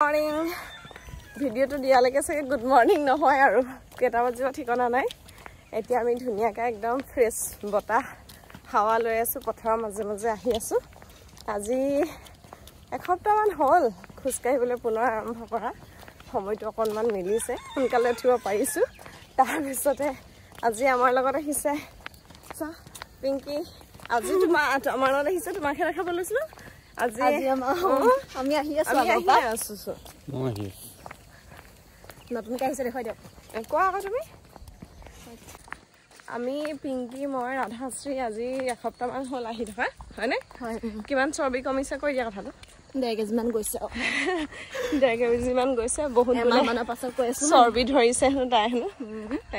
morning ভিডিওটো দিয়ালৈকে চাগে গুড মৰ্নিং নহয় আৰু কেটা বাজিব ঠিকনা নাই এতিয়া আমি ধুনিয়াকৈ একদম ফ্ৰেছ বতাহ হাৱা লৈ আছো পথাৰৰ মাজে মাজে আহি আছো আজি এসপ্তাহমান হ'ল খুজকাহিবলৈ পুনৰ আৰম্ভ কৰা সময়টো অকণমান মিলিছে সোনকালে উঠিব পাৰিছো তাৰ পিছতে আজি আমাৰ লগত আহিছে পিংকি আজি আমাৰ লগত আহিছে তোমাৰ খেলা খাব লৈছিলো আজি আমি আহি আছো নতুনকৈ আহিছে দেখুৱাই দিয়ক কোৱা আকৌ তুমি আমি পিংকি মই ৰাধাশ্ৰী আজি এসপ্তাহমান হ'ল আহি থকা হয়নে কিমান চৰ্বি কমিছে কৈ দিয়া কথাটো 1.5 কেজিমান গৈছে 1.5 কেজিমান গৈছে বহুত মানৰ পাছত কৈ আছো চৰ্বি ধৰিছে হেনো তাই হেনো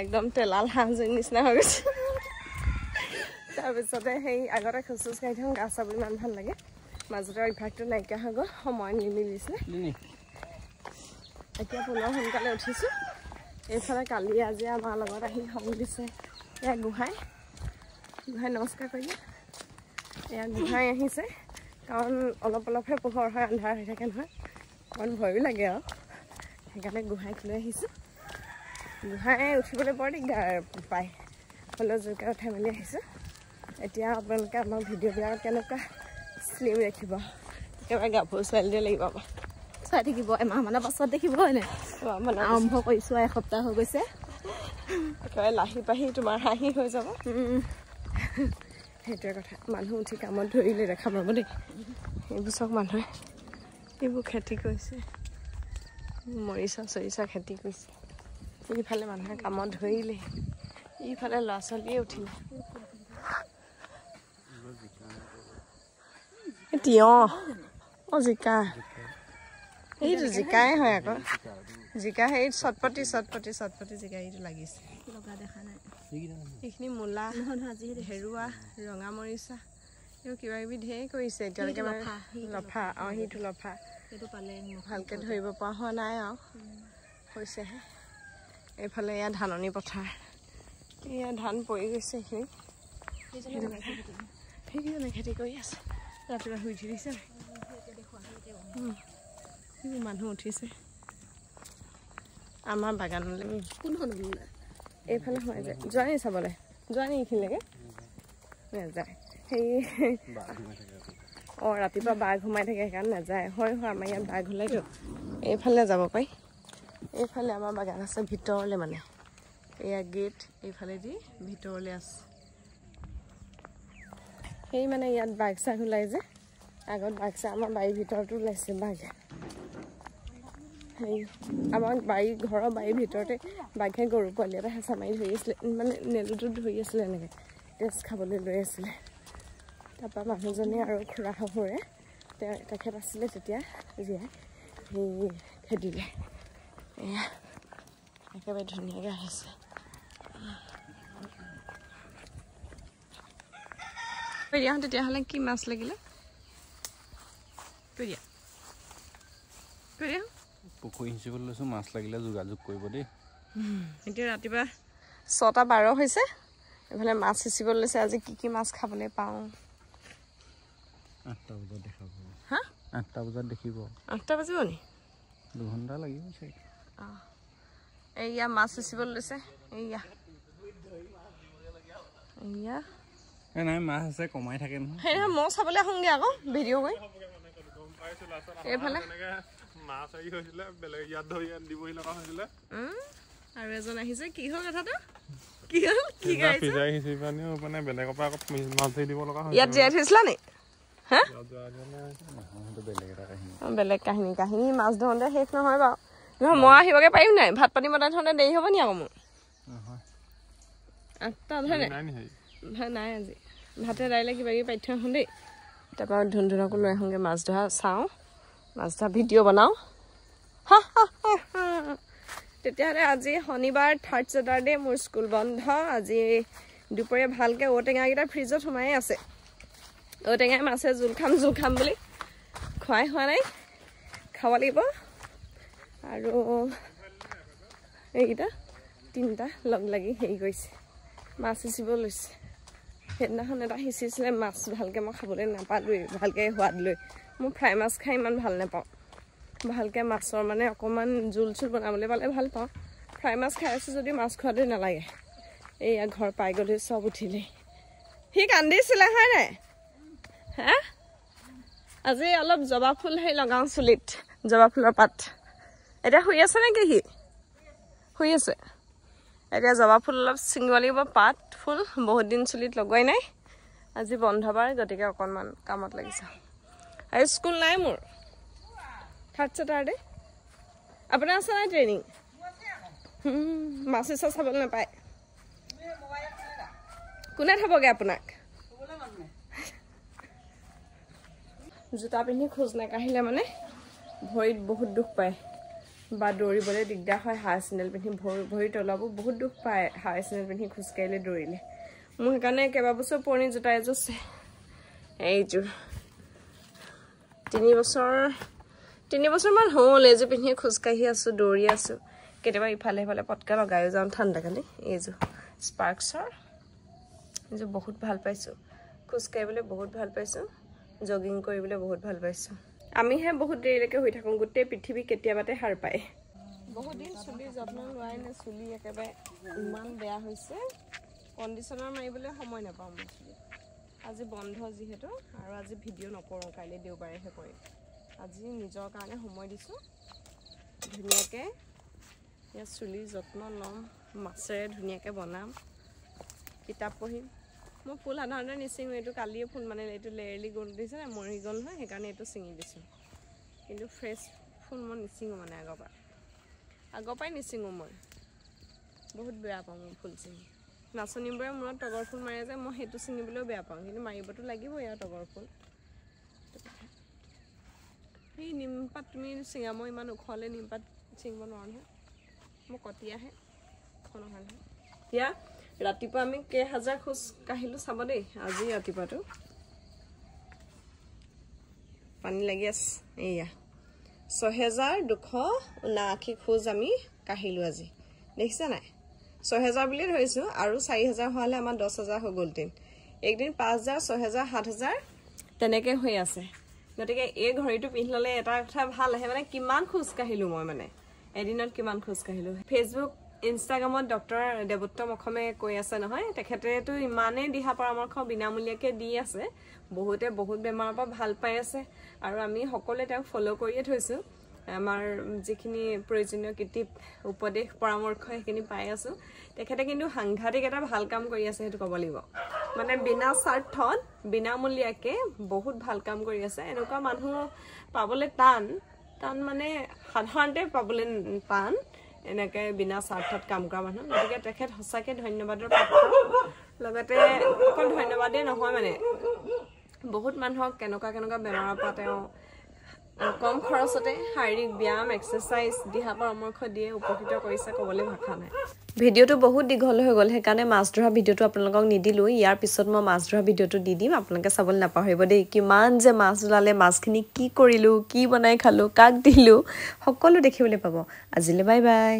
একদম তেলাল হাঁহজনী নিচিনা হৈ গৈছে তাৰপিছতে সেই আগতে খোজ কাঢ়ি থাকোঁ গা চাবলৈ ইমান ভাল লাগে মাজতে অভ্যাসটো নাইকিয়া হৈ গ'ল সময় নিমিলিছিলে এতিয়া পুনৰ সোনকালে উঠিছোঁ এইফালে কালি আজি আমাৰ লগত আহি সং দিছে এয়া গোহাঁই নমস্কাৰ কৰিলে এয়া গোহাঁই আহিছে কাৰণ অলপ অলপহে পোহৰ হয় আন্ধাৰ হৈ থাকে নহয় অকণ ভয়ো লাগে আৰু সেইকাৰণে গোহাঁইক লৈ আহিছোঁ গোহাঁই উঠিবলৈ বৰ দিগদাৰ পায় হ'লেও জোৰকৈ উঠাই মেলি আহিছোঁ এতিয়া আপোনালোকে আমাৰ ভিডিঅ' বিলাকত কেনেকুৱা স্লিম ৰাখিব একেবাৰে গাভৰু ছোৱালীটোৱে লাগিব চাই থাকিব এমাহমানৰ পাছত দেখিব হয়নে আৰম্ভ কৰিছোঁ এসপ্তাহ হৈ গৈছে একেবাৰে লাহি পাহি তোমাৰ হাঁহি হৈ যাব সেইটোৱে কথা মানুহ উঠি কামত ধৰিলে দেখা পাব দেই এইবোৰ চব মানুহে এইবোৰ খেতি কৰিছে মৰিচা চৰিচা খেতি কৰিছে এইফালে মানুহে কামত ধৰিলে ইফালে ল'ৰা ছোৱালীয়ে উঠিলে তিয়হ জিকা এইটো জিকাই হয় আকৌ জিকা সেই চটপটি জিকা এইটো লাগিছে এইখিনি মূলা হেৰুৱা ৰঙা মৰিচা এইবোৰ কিবা কিবি ঢেৰ কৰিছে এতিয়ালৈকে লফা সেইটো লফা সেইটো পালে ভালকৈ ধৰিব পৰা হোৱা নাই আৰু হৈছেহে এইফালে এয়া ধাননি পথাৰ এয়া ধান পৰি গৈছে সেইকেইজনে খেতি কৰি আছে ৰাতিপুৱা শুই উঠি দিছে মানুহ উঠিছে আমাৰ বাগানলৈ কোনখন এইফালে সোমাই যায় যোৱা নি চাবলৈ যোৱা নি এইখিনিলৈকে নাযায় সেই ৰাতিপুৱা বাঘ সোমাই থাকে সেইকাৰণে নাযায় হয় আমাৰ ইয়াত বাঘ ওলাইতো এইফালে যাব পাৰি এইফালে আমাৰ বাগান আছে ভিতৰলৈ মানে এয়া গেট এইফালেদি ভিতৰলৈ আছে সেই মানে ইয়াত বাঘ চাঘ ওলাই যে আগত বাঘ চাঘ আমাৰ বাৰীৰ ভিতৰতো ওলাইছে বাঘে সেই আমাৰ ঘৰৰ বাৰীৰ ভিতৰতে বাঘে গৰু পোৱালি এটা হেঁচা মাৰি ধৰি আছিলে মানে নেলুটো ধৰি আছিলে এনেকৈ তেজ খাবলৈ লৈ আছিলে তাৰপৰা মানুহজনে আৰু খুৰা শহুৰে তেখেত আছিলে তেতিয়া জীয়াই সেই খেদিলে এয়া একেবাৰে ধুনীয়াকৈ আহিছে তেতিয়াহ'লে কি মাছ লাগিলে পুখুৰী সিঁচিবলৈ লৈছোঁ মাছ লাগিলে যোগাযোগ কৰিব দেই এতিয়া ৰাতিপুৱা 6:12 হৈছে এইফালে মাছ সিঁচিবলৈ লৈছে আজি কি মাছ খাবলৈ পাওঁ 8টা বজাত দেখাব 8টা বজাত দেখিব 8টা বাজিব নি 2 ঘণ্টা লাগিব চাগে এইয়া মাছ সিঁচিবলৈ লৈছে এইয়া নাই মাছ আছে কমাই থাকে নহয় সেই মই চাবলৈ আহোঁগৈ আকৌ ভিডিঅ' কৰি এইফালে আৰু এজন আহিছে কি হ'ল কথাটো ইয়াত জীয়াই থৈছিলা নি বেলেগ কাহিনী মাছ ধৰোঁতে শেষ নহয় বাৰু নহয় মই আহিবগৈ পাৰিম নাই ভাত পানী বনাই থওঁতে দেৰি হ'ব নি আকৌ মোৰ 8টা নাই আজি ভাতে দাইলে কিবা কিবি পাতি থৈ আহোঁ দেই তাৰপৰা ধুনকো লৈ আহোঁগৈ মাছ ধৰা চাওঁ মাছ ধৰা ভিডিঅ' বনাওঁ তেতিয়াহ'লে আজি শনিবাৰ 3rd ছেটাৰডে মোৰ স্কুল বন্ধ আজি দুপৰীয়া ভালকৈ ঔটেঙাকেইটা ফ্ৰিজত সোমাই আছে ঔটেঙাই মাছে জোল খাম বুলি খোৱাই হোৱা নাই খাব লাগিব আৰু এইকেইটা 3টা লগ লাগি হেৰি কৰিছে মাছ সিঁচিব লৈছে সেইদিনাখন এটা সিঁচিছিলে মাছ ভালকৈ মই খাবলৈ নাপালোঁৱেই ভালকৈ সোৱাদ লৈ মই ফ্ৰাই মাছ খাই ইমান ভাল নাপাওঁ ভালকৈ মাছৰ মানে অকণমান জোল চোল বনাবলৈ পালে ভাল পাওঁ ফ্ৰাই মাছ খাই আছোঁ যদি মাছ খোৱাতে নালাগে এইয়া ঘৰ পাই গ'লে চব উঠিলেই সি কান্দিছিলে হয় নাই হে আজি অলপ জবা ফুল সেই লগাওঁ চুলিত জবা ফুলৰ পাত এতিয়া শুই আছে নেকি সি শুই আছে এতিয়া জবা ফুল অলপ ছিঙিব লাগিব পাত ফুল বহুত দিন চুলিত লগোৱাই নাই আজি বন্ধ বাৰ গতিকে অকণমান কামত লাগিছে আৰু স্কুল নাই মোৰ থাৰ্ড ছেটাৰডে আপোনাৰ আছে নাই ট্ৰেইনিং মাছ চাছ চাবলৈ নাপায় কোনে থ'বগৈ আপোনাক জোতা পিন্ধি খোজ নাকাঢ়িলে মানে ভৰিত বহুত দুখ পায় বা দৌৰিবলৈ দিগদাৰ হয় হাই চেণ্ডেল পিন্ধি ভৰিত ওলাব বহুত দুখ পায় হাই চেণ্ডেল পিন্ধি খোজকাঢ়িলে দৌৰিলে মোৰ সেইকাৰণে কেইবাবছৰ পুৰণি জোতা এযোৰ আছে এইযোৰ 3 বছৰমান হ'ল এইযোৰ পিন্ধি খোজকাঢ়ি আছোঁ দৌৰি আছোঁ কেতিয়াবা ইফালে সিফালে পটকা লগায়ো যাওঁ ঠাণ্ডা কালি এইযোৰ স্পাৰ্কছৰ এইযোৰ বহুত ভাল পাইছোঁ খোজকাঢ়িবলৈ বহুত ভাল পাইছোঁ জগিং কৰিবলৈ বহুত ভাল পাইছোঁ আমিহে বহুত দেৰিলৈকে শুই থাকোঁ গোটেই পৃথিৱী কেতিয়াবাতে সাৰ পায় বহুত দিন চুলিৰ যত্ন লোৱাই নে চুলি একেবাৰে ইমান বেয়া হৈছে কণ্ডিশ্যনাৰ মাৰিবলৈ সময় নাপাওঁ মই চুলি আজি বন্ধ যিহেতু আৰু আজি ভিডিঅ' নকৰোঁ কাইলৈ দেওবাৰেহে কৰিম আজি নিজৰ কাৰণে সময় দিছোঁ ধুনীয়াকৈ ইয়াত চুলিৰ যত্ন ল'ম মাছেৰে ধুনীয়াকৈ বনাম কিতাপ পঢ়িম মই ফুল সাধাৰণতে নিচিঙো এইটো কালিয়ে ফুল মানে এইটো লেৰেলি গ'ল দিছে মৰি গ'ল নহয় সেইকাৰণে এইটো ছিঙি দিছোঁ কিন্তু ফ্ৰেছ ফুল মই নিচিঙো মানে আগৰ পৰাই নিচিঙো মই বহুত বেয়া পাওঁ মই ফুল ছিঙি নাচনীবোৰে মূৰত তগৰ ফুল মাৰে যে মই সেইটো ছিঙিবলৈও বেয়া পাওঁ কিন্তু মাৰিবতো লাগিবই আৰু তগৰ ফুল সেই নিমপাত তুমি ছিঙা মই ইমান ওখলৈ নিমপাত ছিঙিব নোৱাৰোঁ নহয় মই কটীয়াহে নহয় এতিয়া ৰাতিপুৱা আমি কেইহাজাৰ খোজ কাঢ়িলোঁ চাব দেই আজি ৰাতিপুৱাটো পানী লাগি আছে এয়া 6279 খোজ আমি কাঢ়িলোঁ আজি দেখিছে নাই 6000 বুলি ধৰিছোঁ আৰু 4000 হোৱালে আমাৰ 10000 হৈ গ'ল দিন একদিন 5000 6000 7000 তেনেকৈ হৈ আছে গতিকে এই ঘড়ীটো পিন্ধি ল'লে এটা কথা ভাল আহে মানে কিমান খোজ কাঢ়িলোঁ মই মানে এদিনত কিমান খোজ কাঢ়িলোঁ ফেচবুক ইনষ্টাগ্ৰামত ডক্টৰ দেৱোত্তম অসমে কৈ আছে নহয় তেখেতেতো ইমানেই দিহা পৰামৰ্শ বিনামূলীয়াকৈ দি আছে বহুতে বহুত বেমাৰৰ পৰা ভাল পাই আছে আৰু আমি সকলোৱে তেওঁক ফ'ল' কৰিয়ে থৈছোঁ আমাৰ যিখিনি প্ৰয়োজনীয় কিটিপ উপদেশ পৰামৰ্শ সেইখিনি পাই আছোঁ তেখেতে কিন্তু সাংঘাতিক এটা ভাল কাম কৰি আছে সেইটো ক'ব লাগিব মানে বিনা স্বাৰ্থত বিনামূলীয়াকৈ বহুত ভাল কাম কৰি আছে এনেকুৱা মানুহ পাবলৈ টান মানে সাধাৰণতে পাবলৈ টান এনেকৈ বিনা স্বাৰ্থত কাম কৰা মানুহ গতিকে তেখেত সঁচাকৈ ধন্যবাদৰ পাত্ৰ লগতে অকল ধন্যবাদেই নহয় মানে বহুত মানুহক কেনেকুৱা বেমাৰৰ পৰা তেওঁ কম খৰচতে শাৰীৰিক ব্যায়াম এক্সাৰচাইজ দিহা পৰামৰ্শ দিয়ে উপকৃত কৰিছে ক'বলৈ ভাষা নাই ভিডিঅ'টো বহুত দীঘল হৈ গ'ল সেইকাৰণে মাছ ধৰা ভিডিঅ'টো আপোনালোকক নিদিলোঁ ইয়াৰ পিছত মই মাছ ধৰা ভিডিঅ'টো দি দিম আপোনালোকে চাবলৈ নাপাহৰিব দেই কিমান যে মাছ ওলালে মাছখিনি কি কৰিলোঁ কি বনাই খালোঁ কাক দিলোঁ সকলো দেখিবলৈ পাব আজিলৈ বাই বাই